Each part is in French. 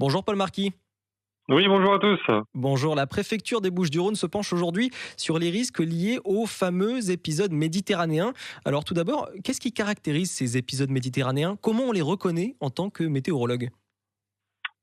Bonjour Paul Marquis. Oui, bonjour à tous. Bonjour, la préfecture des Bouches-du-Rhône se penche aujourd'hui sur les risques liés aux fameux épisodes méditerranéens. Alors tout d'abord, qu'est-ce qui caractérise ces épisodes méditerranéens? Comment on les reconnaît en tant que météorologue?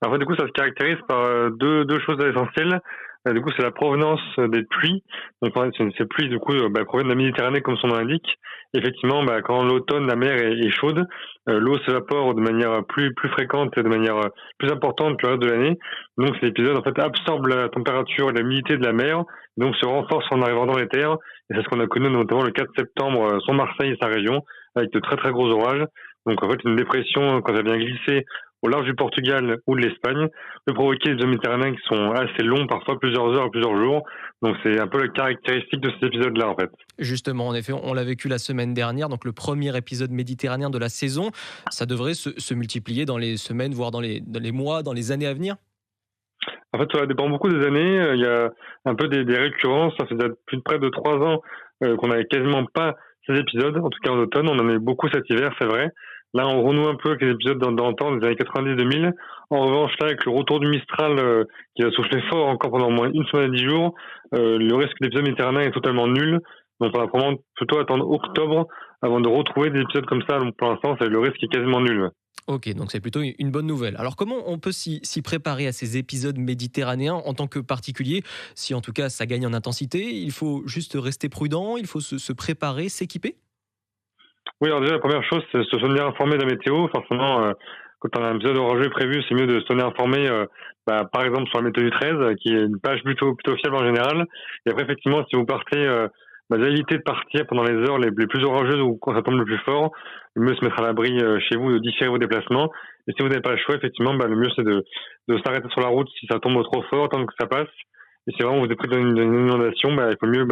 En fait, du coup, ça se caractérise par deux choses essentielles. Du coup, c'est la provenance des pluies. Donc, en fait, ces pluies, du coup, proviennent de la Méditerranée, comme son nom l'indique. Effectivement, quand l'automne, la mer est chaude, l'eau s'évapore de manière plus fréquente et de manière plus importante que le reste de l'année. Donc, ces épisodes, en fait, absorbent la température et l'humidité de la mer, donc se renforcent en arrivant dans les terres. Et c'est ce qu'on a connu notamment le 4 septembre sur Marseille et sa région, avec de très très gros orages. Donc, en fait, une dépression, quand elle vient glisser au large du Portugal ou de l'Espagne, peut provoquer des méditerranéens qui sont assez longs, parfois plusieurs heures et plusieurs jours. Donc c'est un peu la caractéristique de cet épisode-là, en fait. Justement, en effet, on l'a vécu la semaine dernière, donc le premier épisode méditerranéen de la saison. Ça devrait se multiplier dans les semaines, voire dans les mois, dans les années à venir? En fait, ça dépend beaucoup des années. Il y a un peu des récurrences. Ça fait déjà plus de près de 3 ans qu'on n'avait quasiment pas ces épisodes. En tout cas, en automne, on en a eu beaucoup cet hiver, c'est vrai. Là, on renoue un peu avec les épisodes d'antan, des années 90-2000. En revanche, là, avec le retour du Mistral qui va souffler fort encore pendant au moins une semaine à 10 jours, le risque d'épisode méditerranéen est totalement nul. Donc, on va probablement plutôt attendre octobre avant de retrouver des épisodes comme ça. Donc, pour l'instant, le risque est quasiment nul. Ouais. Ok, donc c'est plutôt une bonne nouvelle. Alors comment on peut s'y préparer à ces épisodes méditerranéens en tant que particulier? Si en tout cas ça gagne en intensité, il faut juste rester prudent, il faut se préparer, s'équiper? Oui, alors déjà, la première chose, c'est se tenir informé de la météo. Forcément, quand on a un épisode orageux prévu, c'est mieux de se tenir informé, par exemple, sur la météo du 13, qui est une page plutôt fiable en général. Et après, effectivement, si vous partez, déjà évitez de partir pendant les heures les plus orageuses ou quand ça tombe le plus fort. Le mieux, c'est se mettre à l'abri chez vous, de différer vos déplacements. Et si vous n'avez pas le choix, effectivement, le mieux, c'est de s'arrêter sur la route si ça tombe trop fort, tant que ça passe. Et si vraiment vous êtes pris dans une inondation, il faut mieux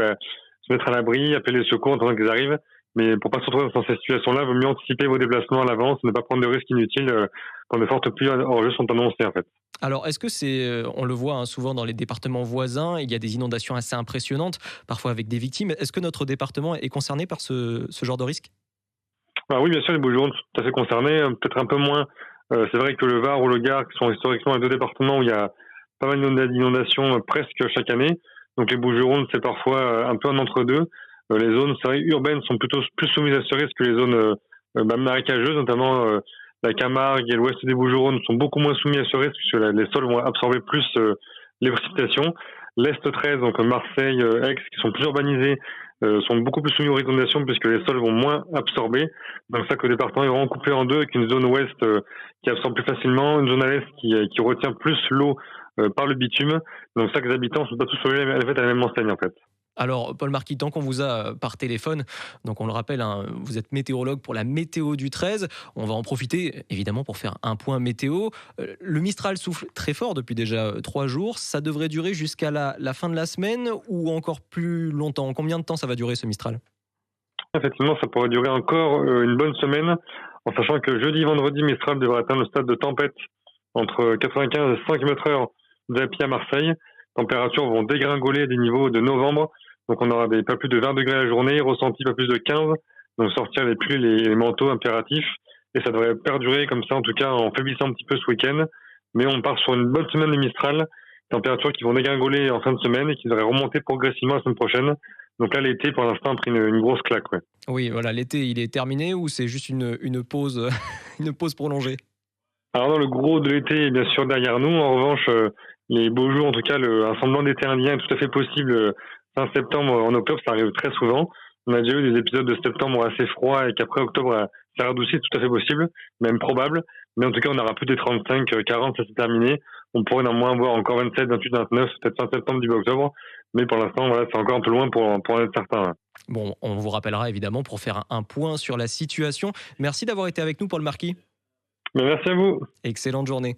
se mettre à l'abri, appeler les secours en attendant qu'ils arrivent. Mais pour pas se retrouver dans cette situation-là, il vaut mieux anticiper vos déplacements à l'avance et ne pas prendre de risques inutiles quand de fortes pluies orageuses sont annoncées, en fait. Alors est-ce que on le voit hein, souvent dans les départements voisins, il y a des inondations assez impressionnantes, parfois avec des victimes. Est-ce que notre département est concerné par ce genre de risque? Alors oui, bien sûr, les Bouches-du-Rhône sont tout à fait concernés, peut-être un peu moins. C'est vrai que le Var ou le Gard, qui sont historiquement les deux départements où il y a pas mal d'inondations presque chaque année. Donc les Bouches-du-Rhône, c'est parfois un peu un entre-deux. Les zones, c'est vrai, urbaines sont plutôt plus soumises à ce risque que les zones marécageuses, notamment la Camargue et l'ouest des Bouches-du-Rhône sont beaucoup moins soumis à ce risque puisque les sols vont absorber plus les précipitations. L'Est 13, donc Marseille, Aix, qui sont plus urbanisés, sont beaucoup plus soumis aux inondations puisque les sols vont moins absorber. Donc ça que le département est vraiment coupé en deux avec une zone ouest qui absorbe plus facilement, une zone à l'est qui retient plus l'eau par le bitume. Donc ça que les habitants ne sont pas tous à la même enseigne en fait. Alors, Paul Marquis, tant qu'on vous a par téléphone, donc on le rappelle, hein, vous êtes météorologue pour la météo du 13. On va en profiter évidemment pour faire un point météo. Le Mistral souffle très fort depuis déjà 3 jours. Ça devrait durer jusqu'à la fin de la semaine ou encore plus longtemps? Combien de temps ça va durer ce Mistral? Effectivement, ça pourrait durer encore une bonne semaine, en sachant que jeudi, vendredi, Mistral devrait atteindre le stade de tempête entre 95 et 100 km/h d'Api à Marseille. Températures vont dégringoler à des niveaux de novembre, donc on aura pas plus de 20 degrés la journée, ressenti pas plus de 15, donc sortir les pulls et les manteaux impératifs, et ça devrait perdurer comme ça, en tout cas en faiblissant un petit peu ce week-end, mais on part sur une bonne semaine de Mistral, températures qui vont dégringoler en fin de semaine et qui devraient remonter progressivement la semaine prochaine. Donc là, l'été, pour l'instant, a pris une grosse claque. Ouais. Oui, voilà, l'été, il est terminé ou c'est juste une pause, une pause prolongée? Alors non, le gros de l'été est bien sûr derrière nous. En revanche, les beaux jours, en tout cas, un semblant d'été indien est tout à fait possible fin septembre, en octobre, ça arrive très souvent. On a déjà eu des épisodes de septembre assez froids et qu'après octobre, ça radoucit, c'est tout à fait possible, même probable. Mais en tout cas, on n'aura plus des 35, 40, ça c'est terminé. On pourrait néanmoins voir encore 27, 28, 29, peut-être fin septembre, début octobre. Mais pour l'instant, voilà, c'est encore un peu loin pour en être certain. Ouais. Bon, on vous rappellera évidemment pour faire un point sur la situation. Merci d'avoir été avec nous, Paul Marquis. Mais merci à vous. Excellente journée.